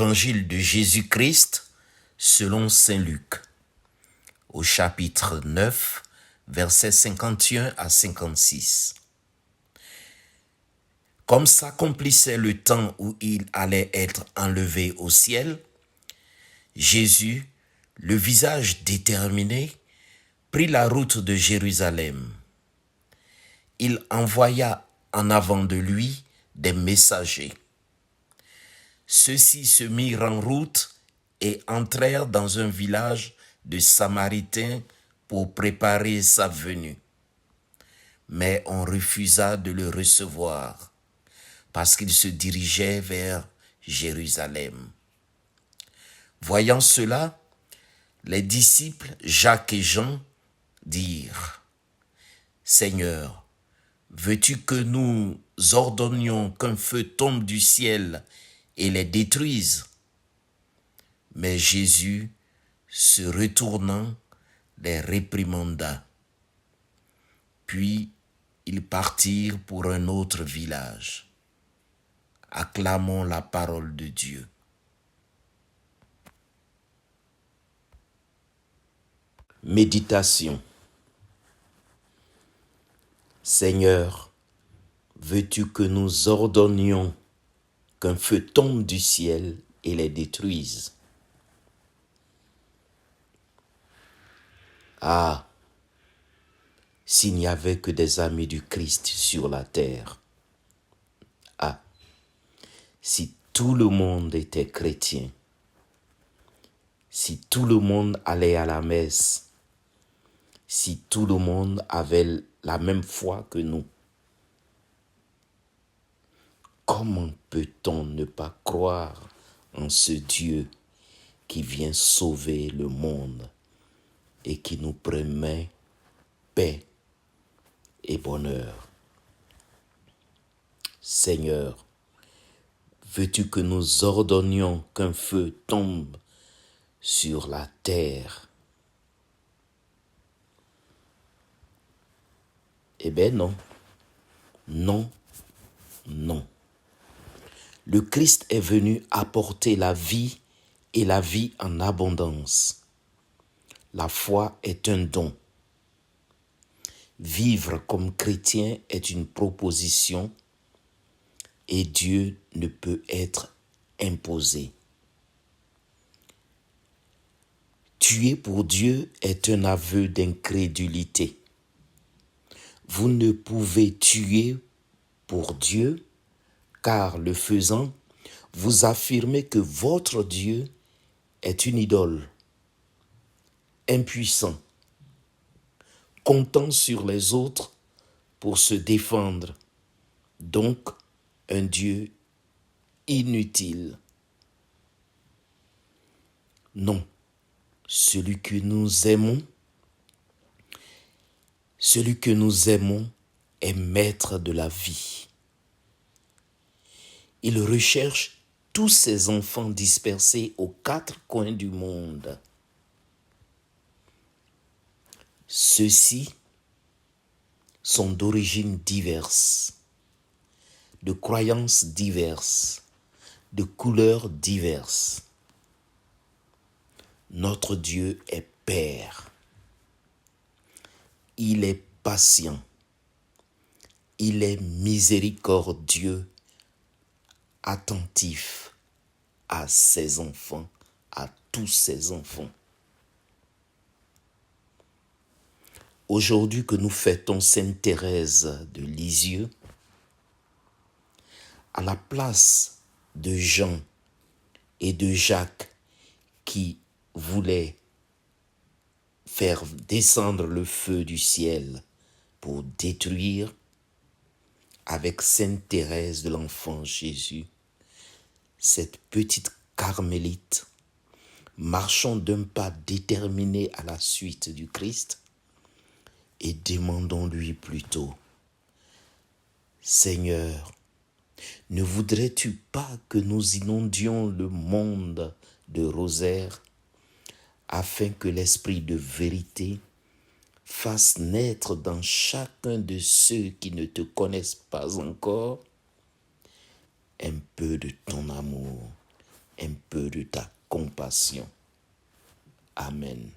Évangile de Jésus-Christ selon saint Luc, au chapitre 9, versets 51 à 56. Comme s'accomplissait le temps où il allait être enlevé au ciel, Jésus, le visage déterminé, prit la route de Jérusalem. Il envoya en avant de lui des messagers. Ceux-ci se mirent en route et entrèrent dans un village de Samaritains pour préparer sa venue. Mais on refusa de le recevoir parce qu'il se dirigeait vers Jérusalem. Voyant cela, les disciples Jacques et Jean dirent : « Seigneur, veux-tu que nous ordonnions qu'un feu tombe du ciel et les détruise ?» Mais Jésus, se retournant, les réprimanda. Puis ils partirent pour un autre village. Acclamons la parole de Dieu. Méditation. Seigneur, veux-tu que nous ordonnions qu'un feu tombe du ciel et les détruise ? Ah, s'il n'y avait que des amis du Christ sur la terre. Ah, si tout le monde était chrétien, si tout le monde allait à la messe, si tout le monde avait la même foi que nous. Comment peut-on ne pas croire en ce Dieu qui vient sauver le monde et qui nous promet paix et bonheur? Seigneur, veux-tu que nous ordonnions qu'un feu tombe sur la terre? Eh bien non, non, non. Le Christ est venu apporter la vie et la vie en abondance. La foi est un don. Vivre comme chrétien est une proposition et Dieu ne peut être imposé. Tuer pour Dieu est un aveu d'incrédulité. Vous ne pouvez tuer pour Dieu, car le faisant, vous affirmez que votre Dieu est une idole, impuissant, comptant sur les autres pour se défendre, donc un Dieu inutile. Non, celui que nous aimons est maître de la vie. Il recherche tous ses enfants dispersés aux quatre coins du monde. Ceux-ci sont d'origines diverses, de croyances diverses, de couleurs diverses. Notre Dieu est Père. Il est patient. Il est miséricordieux, attentif à ses enfants, à tous ses enfants. Aujourd'hui que nous fêtons Sainte Thérèse de Lisieux, à la place de Jean et de Jacques qui voulaient faire descendre le feu du ciel pour détruire, avec Sainte Thérèse de l'Enfant Jésus, cette petite carmélite, marchons d'un pas déterminé à la suite du Christ et demandons-lui plutôt : Seigneur, ne voudrais-tu pas que nous inondions le monde de rosaires afin que l'esprit de vérité fasse naître dans chacun de ceux qui ne te connaissent pas encore un peu de ton amour un peu de ta compassion. Amen.